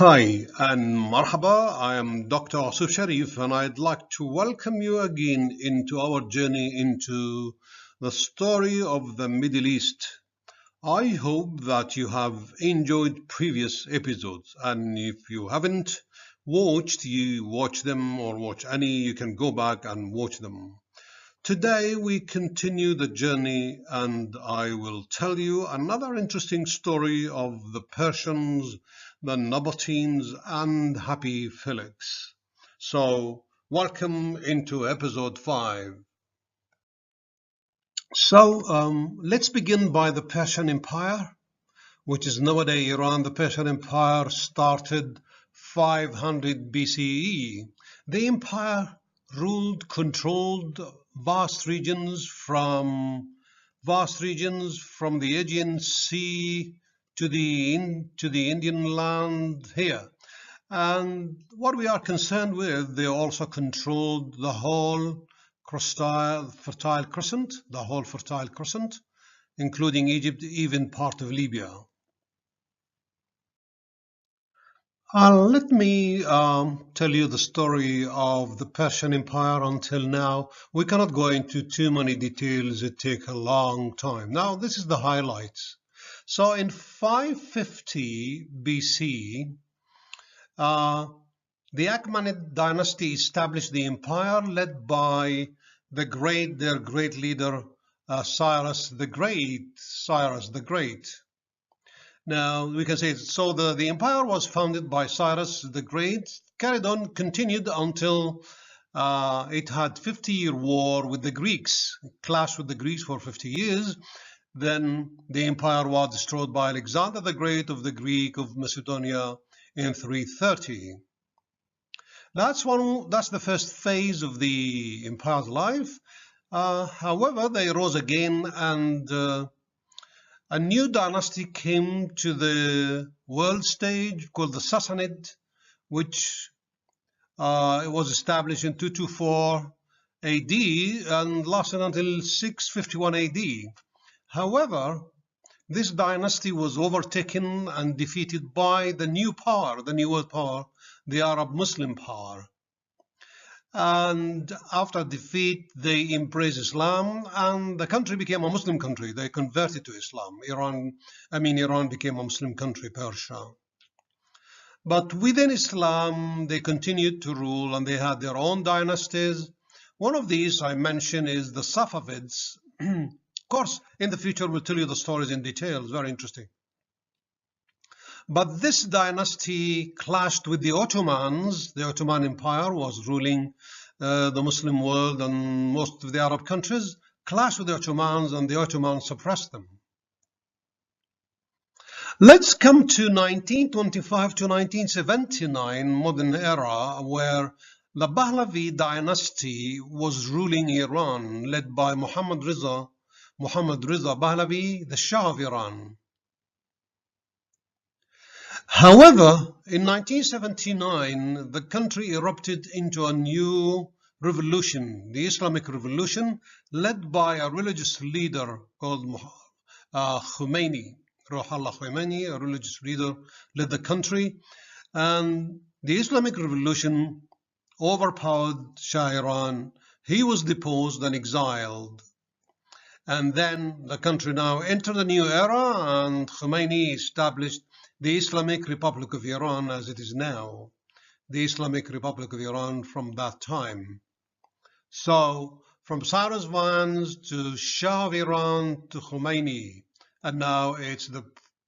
Hi and marhaba, I am Dr. Asif Sharif and I'd like to welcome you again into our journey into the story of the Middle East. I hope that you have enjoyed previous episodes, and if you haven't you watch them or watch any, you can go back and watch them. Today we continue the journey and I will tell you another interesting story of the Persians, the Nabataeans and Happy Felix. So welcome into episode 5. Let's begin by the Persian Empire, which is nowadays Iran. The Persian Empire started 500 BCE. The empire controlled vast regions from the Aegean Sea to the Indian land here. And what we are concerned with, they also controlled the whole Fertile Crescent, including Egypt, even part of Libya. Let me tell you the story of the Persian Empire until now. We cannot go into too many details, it takes a long time. Now, this is the highlights. So in 550 BC, the Achaemenid dynasty established the empire led by their great leader, Cyrus the Great. Now, we can say, so the empire was founded by Cyrus the Great, continued until it had 50-year war with the Greeks, clashed with the Greeks for 50 years. Then the empire was destroyed by Alexander the Great of Macedonia in 330. That's the first phase of the empire's life. However, they rose again, and a new dynasty came to the world stage called the Sassanid, which was established in 224 AD and lasted until 651 AD. However, this dynasty was overtaken and defeated by the new world power, the Arab Muslim power. And after defeat, they embraced Islam, and the country became a Muslim country. They converted to Islam. Iran became a Muslim country, Persia. But within Islam, they continued to rule, and they had their own dynasties. One of these I mentioned is the Safavids. Of course, in the future, we'll tell you the stories in detail. It's very interesting. But this dynasty clashed with the Ottomans. The Ottoman Empire was ruling the Muslim world and most of the Arab countries, clashed with the Ottomans, and the Ottomans suppressed them. Let's come to 1925 to 1979 modern era, where the Pahlavi dynasty was ruling Iran, led by Muhammad Reza Pahlavi, the Shah of Iran. However, in 1979, the country erupted into a new revolution, the Islamic Revolution, led by a religious leader called Khomeini. Ruhollah Khomeini, a religious leader, led the country, and the Islamic Revolution overpowered Shah Iran. He was deposed and exiled. And then the country now entered a new era, and Khomeini established the Islamic Republic of Iran as it is now, the Islamic Republic of Iran from that time. So from Cyrus Vance to Shah of Iran to Khomeini, and now it's the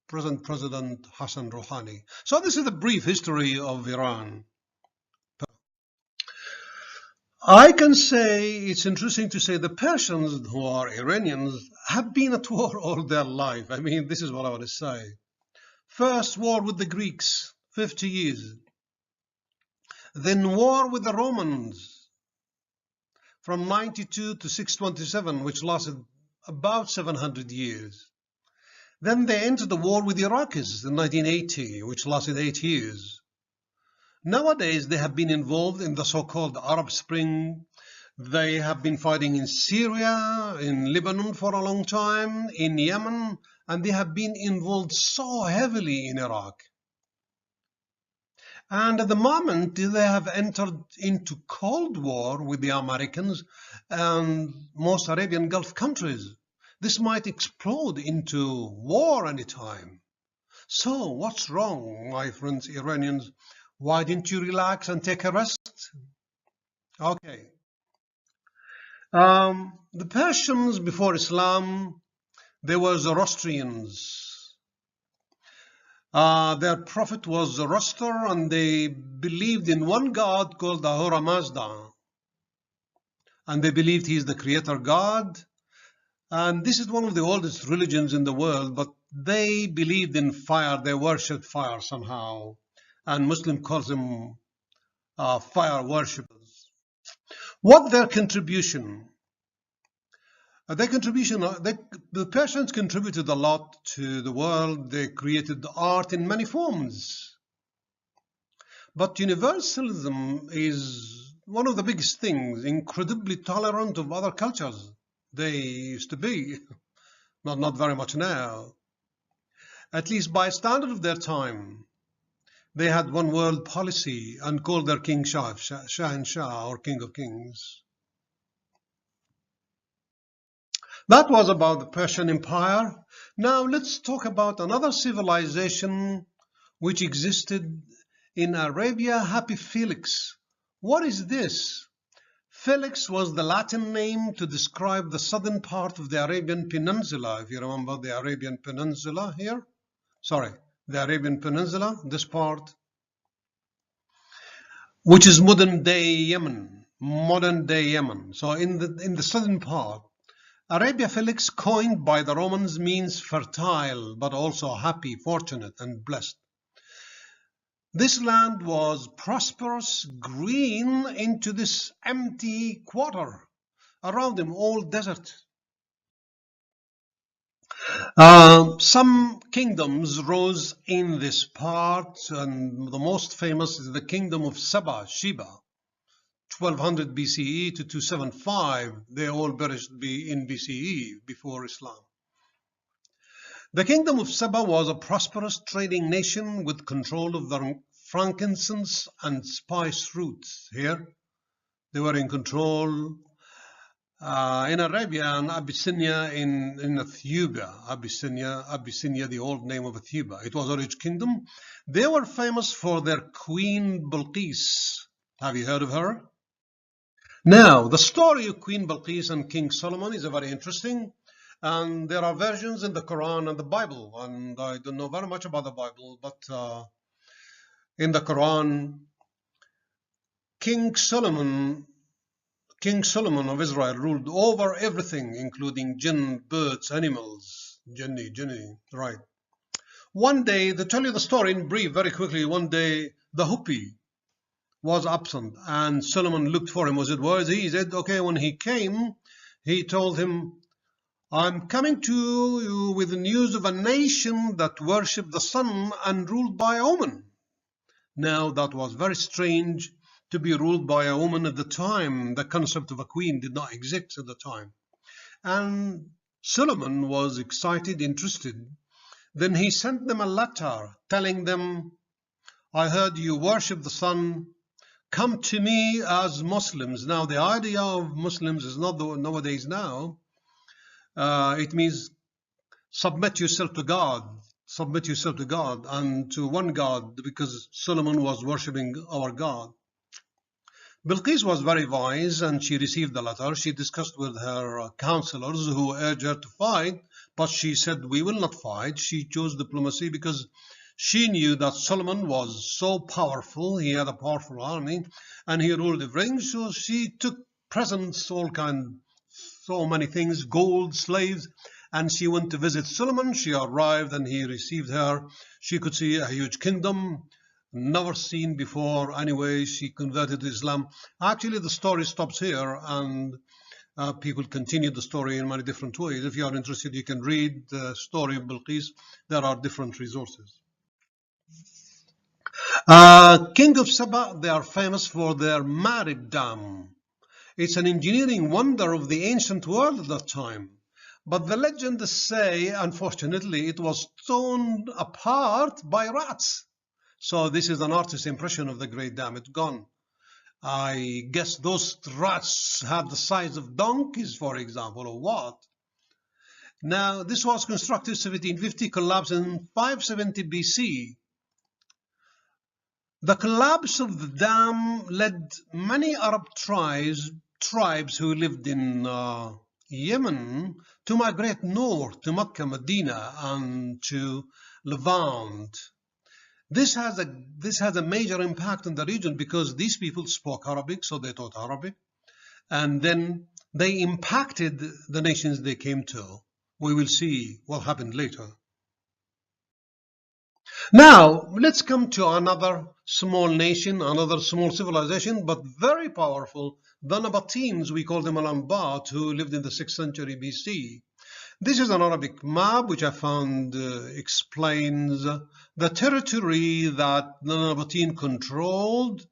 present President Hassan Rouhani. So this is the brief history of Iran. I can say it's interesting to say the Persians, who are Iranians, have been at war all their life. This is what I want to say. First war with the Greeks, 50 years. Then war with the Romans from 92 to 627, which lasted about 700 years. Then they entered the war with the Iraqis in 1980, which lasted 8 years. Nowadays, they have been involved in the so-called Arab Spring. They have been fighting in Syria, in Lebanon for a long time, in Yemen, and they have been involved so heavily in Iraq. And at the moment, they have entered into Cold War with the Americans and most Arabian Gulf countries. This might explode into war anytime. So, what's wrong, my friends Iranians? Why didn't you relax and take a rest? Okay. The Persians before Islam, they were Zoroastrians. Their prophet was Zoroaster, and they believed in one God called Ahura Mazda. And they believed he is the creator God. And this is one of the oldest religions in the world, but they believed in fire. They worshipped fire somehow. And Muslim calls them fire worshippers. What their contribution? The Persians contributed a lot to the world. They created art in many forms. But universalism is one of the biggest things, incredibly tolerant of other cultures. They used to be, not very much now. At least by standard of their time, they had one world policy and called their king Shah and Shah, or King of Kings. That was about the Persian Empire. Now let's talk about another civilization which existed in Arabia Happy Felix. What is this? Felix was the Latin name to describe the southern part of the Arabian Peninsula. If you remember the Arabian Peninsula here. Sorry, the Arabian Peninsula, this part, which is modern day Yemen. So in the southern part, Arabia Felix, coined by the Romans, means fertile, but also happy, fortunate, and blessed. This land was prosperous, green into this empty quarter. Around them, all desert. Some kingdoms rose in this part, and the most famous is the kingdom of Sheba, 1200 BCE to 275. They all perished in BCE, before Islam. The kingdom of Saba was a prosperous trading nation with control of the frankincense and spice routes. Here, they were in control in Arabia and Abyssinia in Ethiopia. Abyssinia, the old name of Ethiopia. It was a rich kingdom. They were famous for their queen Bilqis. Have you heard of her? Now, the story of Queen Bilqis and King Solomon is very interesting. And there are versions in the Quran and the Bible. And I don't know very much about the Bible, but in the Quran, King Solomon of Israel ruled over everything, including jinn, birds, animals, jinni, right. One day, to tell you the story in brief, very quickly, one day the Hupi was absent and Solomon looked for him. Was it where is he? He said, okay, when he came, he told him, I'm coming to you with the news of a nation that worshipped the sun and ruled by a woman. Now, that was very strange to be ruled by a woman at the time. The concept of a queen did not exist at the time. And Solomon was excited, interested. Then he sent them a letter telling them, I heard you worship the sun. Come to me as Muslims. Now, the idea of Muslims is not nowadays now. It means submit yourself to God and to one God, because Solomon was worshipping our God. Bilqis was very wise and she received the letter. She discussed with her counselors who urged her to fight, but she said, we will not fight. She chose diplomacy because she knew that Solomon was so powerful. He had a powerful army and he ruled everything. So she took presents, so many things, gold, slaves, and she went to visit Solomon. She arrived and he received her. She could see a huge kingdom, never seen before. Anyway, she converted to Islam. Actually, the story stops here and people continue the story in many different ways. If you are interested, you can read the story of Bilqis. There are different resources. King of Saba, they are famous for their Marib Dam. It's an engineering wonder of the ancient world at that time. But the legends say, unfortunately, it was torn apart by rats. So this is an artist's impression of the Great Dam. It's gone. I guess those struts had the size of donkeys, for example, or what? Now, this was constructed 1750, collapsed in 570 BC. The collapse of the dam led many Arab tribes who lived in Yemen to migrate north to Mecca, Medina, and to Levant. This has a major impact in the region because these people spoke Arabic, so they taught Arabic, and then they impacted the nations they came to. We will see what happened later. Now, let's come to another small nation, another small civilization, but very powerful, the Nabataeans. We call them Al-Anbat, who lived in the 6th century BC. This is an Arabic map which I found explains the territory that the Nabataeans controlled.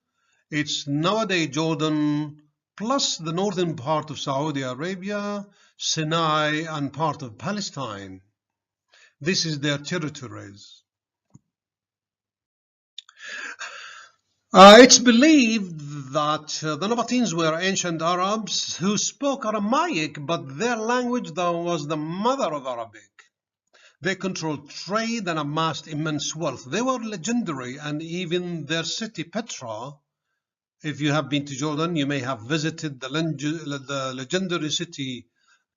It's nowadays Jordan, plus the northern part of Saudi Arabia, Sinai, and part of Palestine. This is their territories. It's believed that the Nabataeans were ancient Arabs who spoke Aramaic, but their language was the mother of Arabic. They controlled trade and amassed immense wealth. They were legendary, and even their city Petra, if you have been to Jordan, you may have visited the legendary city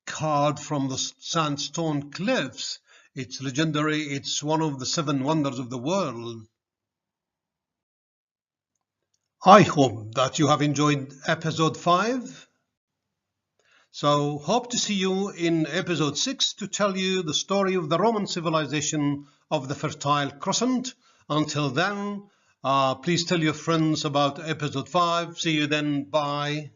carved from the sandstone cliffs. It's legendary. It's one of the 7 wonders of the world. I hope that you have enjoyed episode 5. So hope to see you in episode 6 to tell you the story of the Roman civilization of the Fertile Crescent. Until then, please tell your friends about episode 5. See you then. Bye.